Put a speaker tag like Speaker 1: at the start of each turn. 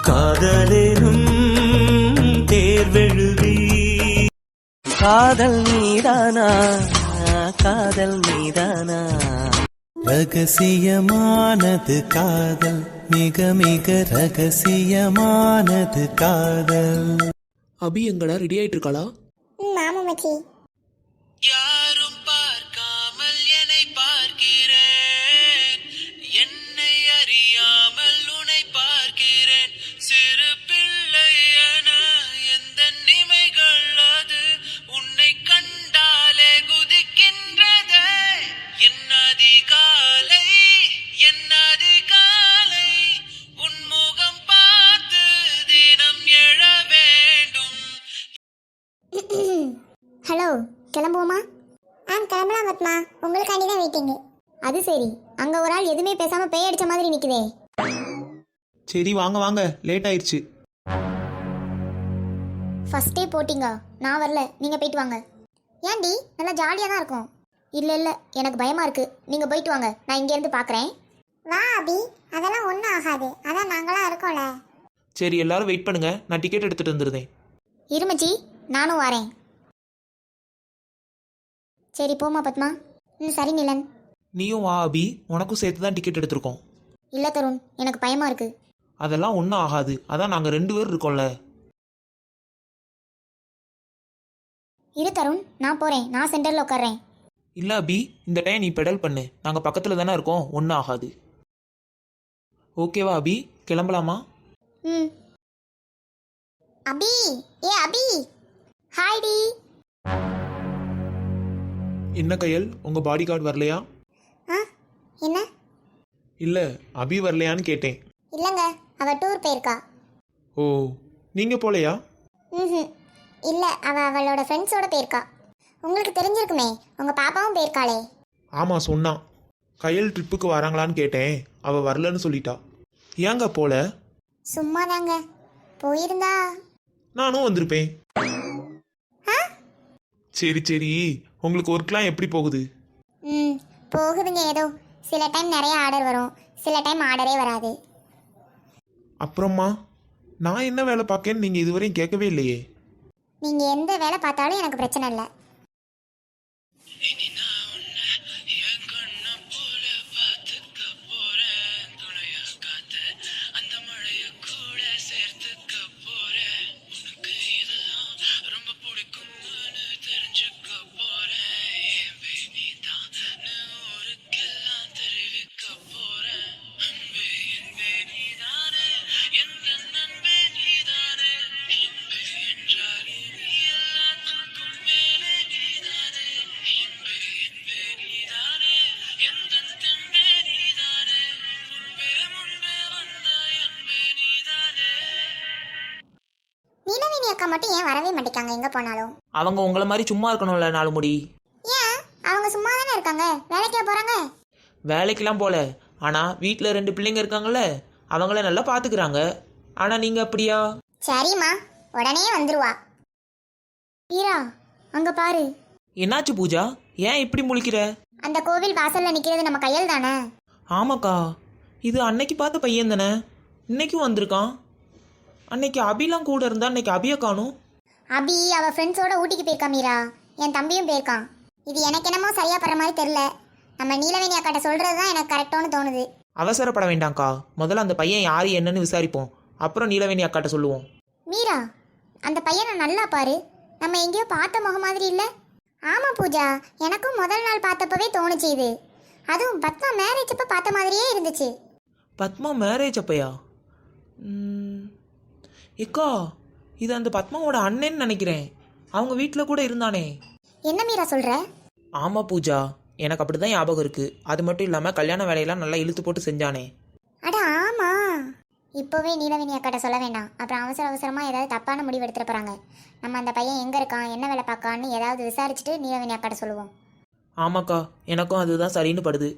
Speaker 1: காதலேனும் தேர்வெழுதி காதல் மீதானா காதல் மீதானா ரகசியமானது காதல் மிக மிக ரகசியமானது காதல்.
Speaker 2: அபி எங்கடா ரெடி ஆயிட்டு இருக்காளா?
Speaker 3: ஆமா மச்சி.
Speaker 1: யாரும் பார்க்காமல் என்னை பார்க்கிறேன், என்னை அறியாமல் உன்னை பார்க்கிறேன். சிறு பிள்ளை என எந்த நிமைகள் அது உன்னை கண்டாலே குதிக்கின்றதே. என் அதிகாலை என் அதிகாலை உன் முகம் பார்த்து தினம் எழ வேண்டும்.
Speaker 3: ஹலோ, கிளம்புவோமா? கிளம்பலாம் பத்மா, உங்களுக்காண்டி தான் வெயிட்டிங். அது சரி, அங்க ஒரு ஆள் எதுவுமே பேசாம பேய் அடிச்ச மாதிரி நிக்குதே.
Speaker 2: சரி வாங்க வாங்க, லேட் ஆயிடுச்சு.
Speaker 3: ஃபர்ஸ்டே போட்டிங்க, நான் வரல, நீங்க போயிட்டு வாங்க. ஏன்டி, நல்லா ஜாலியாக தான் இருக்கும். இல்லை இல்லை, எனக்கு பயமா இருக்கு, நீங்க போயிட்டு வாங்க, நான் இங்க இருந்து பார்க்குறேன். வா அபி, அதெல்லாம் ஒன்றும் ஆகாது, அதான் நாங்களாம் இருக்கோம்ல.
Speaker 2: சரி எல்லாரும் வெயிட் பண்ணுங்க, நான் டிக்கெட் எடுத்துட்டு வந்துருந்தேன்.
Speaker 3: இருமச்சி, நானும் வரேன். சரி போமா பத்மா. சரி நிலன்.
Speaker 2: நீயும் வா அபி, உனக்கும் சேர்த்து தான் டிக்கெட் எடுத்திருக்கோம்.
Speaker 3: இல்லை தருண், எனக்கு பயமா இருக்கு.
Speaker 2: அதெல்லாம் ஒன்றும் ஆகாது, அதான் நாங்கள் 2 பேர் இருக்கோம்ல.
Speaker 3: இரு தருண், நான் போறேன், நான் சென்டர்ல உட்கார்றேன்.
Speaker 2: இல்லை அபி, இந்த டைம் நீ பெடல் பண்ணு, நாங்கள் பக்கத்தில் தானே இருக்கோம், ஒன்றும் ஆகாது. ஓகேவா அபி, கிளம்பலாமா?
Speaker 3: ம். அபி, ஏ அபி, ஹாய் டி.
Speaker 2: என்ன கையல், உங்கள் பாடி கார்டு வரலையா?
Speaker 3: என்ன?
Speaker 2: இல்லை அபி வரலையான்னு கேட்டேன்.
Speaker 3: இல்லைங்க, அவ டூர் போயிருக்கா.
Speaker 2: ஓ, நீங்கள் போலையா?
Speaker 3: ம், இல்லை, அவளோட ஃப்ரெண்ட்ஸோட போயிருக்கா. உங்களுக்கு தெரிஞ்சிருக்குமே, உங்க பாப்பாவும் போயிருக்காளே.
Speaker 2: ஆமாம் சொன்னான். கையல் ட்ரிப்புக்கு வராங்களான்னு கேட்டேன், அவள் வரலன்னு சொல்லிட்டா. ஏங்க போல?
Speaker 3: சும்மா தாங்க, போயிருந்தா
Speaker 2: நானும் வந்திருப்பேன். சரி சரி, உங்களுக்கு ஒர்க்லாம் எப்படி போகுது?
Speaker 3: போகுதுங்க, ஏதோ சில டைம் நிறைய ஆர்டர் வரும், சில டைம் ஆர்டரே வராது.
Speaker 2: அப்புறமா நான் என்ன வேலை பார்க்கேன்னு நீங்கள் இதுவரையும் கேட்கவே இல்லையே.
Speaker 3: நீங்கள் எந்த வேலை பார்த்தாலும் எனக்கு பிரச்சனை இல்லை. அக்கா மட்டும் ஏன் வரவே மாட்டேங்காங்க எங்க போனாலும்?
Speaker 2: அவங்க உங்களை மாதிரி சும்மா இருக்கணும்ல 4 முடி.
Speaker 3: ஏன் அவங்க சும்மா தானே இருக்காங்க, வேலைக்கா போறாங்க?
Speaker 2: வேலைக்கெல்லாம் போல, ஆனால் வீட்டில் 2 பிள்ளைங்க இருக்காங்கல்ல, அவங்கள நல்லா பார்த்துக்கிறாங்க. ஆனால் நீங்கள் அப்படியா?
Speaker 3: சரிம்மா, உடனே வந்துருவா. ஈரா, அங்க பாரு.
Speaker 2: என்னாச்சு பூஜா, ஏன் இப்படி முழிக்கிற?
Speaker 3: அந்த கோவில் வாசல்ல நிக்கிறது நம்ம கையல் தானே?
Speaker 2: ஆமாக்கா, இது அன்னைக்கு பார்த்த பையன் தானே, இன்னைக்கும் வந்திருக்கான். அன்னைக்கு அபிலாம் கூட இருந்தா, அன்னைக்கு அபியை காணும்.
Speaker 3: அபி அவ ஃப்ரெண்ட்ஸோட ஊட்டிக்கு போயிருக்கா மீரா, என் தம்பியும் போயிருக்கான். இது எனக்கு என்னமோ சரியா படுற மாதிரி தெரியல. நம்ம நீலவேணி அக்காட்ட சொல்றதுதான் எனக்கு கரெக்டானு தோணுது.
Speaker 2: அவசரப்பட வேண்டாம்க்கா, முதல்ல அந்த பையன் யாரு என்னன்னு விசாரிப்போம், அப்புறம் நீலவேணி அக்காட்ட சொல்லுவோம்.
Speaker 3: மீரா, அந்த பையனை நல்லா பாரு, நம்ம எங்கேயோ பார்த்த முகம் மாதிரி இல்ல? ஆமா பூஜா, எனக்கும் முதல் நாள் பார்த்தப்பவே தோணுச்சு இது. அதுவும் பத்மா மேரேஜ் அப்ப பார்த்த மாதிரியே இருந்துச்சு.
Speaker 2: பத்மா மேரேஜ் அப்பையா? ஏக்கா, இது அந்த பத்மாவோட அண்ணன்னு நினைக்கிறேன், அவங்க வீட்டில் கூட இருந்தானே.
Speaker 3: என்ன மீரா சொல்ற?
Speaker 2: ஆமாம் பூஜா, எனக்கு அப்படி தான் ஞாபகம் இருக்குது. அது மட்டும் இல்லாமல் கல்யாண வேலையெல்லாம் நல்லா இழுத்து போட்டு செஞ்சானே.
Speaker 3: அட ஆமா, இப்போவே நீலவேணி அக்காட்ட சொல்ல வேண்டாம், அப்புறம் அவசரமாக ஏதாவது தப்பான முடிவு எடுத்துகிட்டு போகிறாங்க. நம்ம அந்த பையன் எங்கே இருக்கான், என்ன வேலை பார்க்கான்னு ஏதாவது விசாரிச்சுட்டு நீலவேணி அக்காட்ட சொல்லுவோம்.
Speaker 2: ஆமாக்கா, எனக்கும் அதுதான் சரின்னு படுது.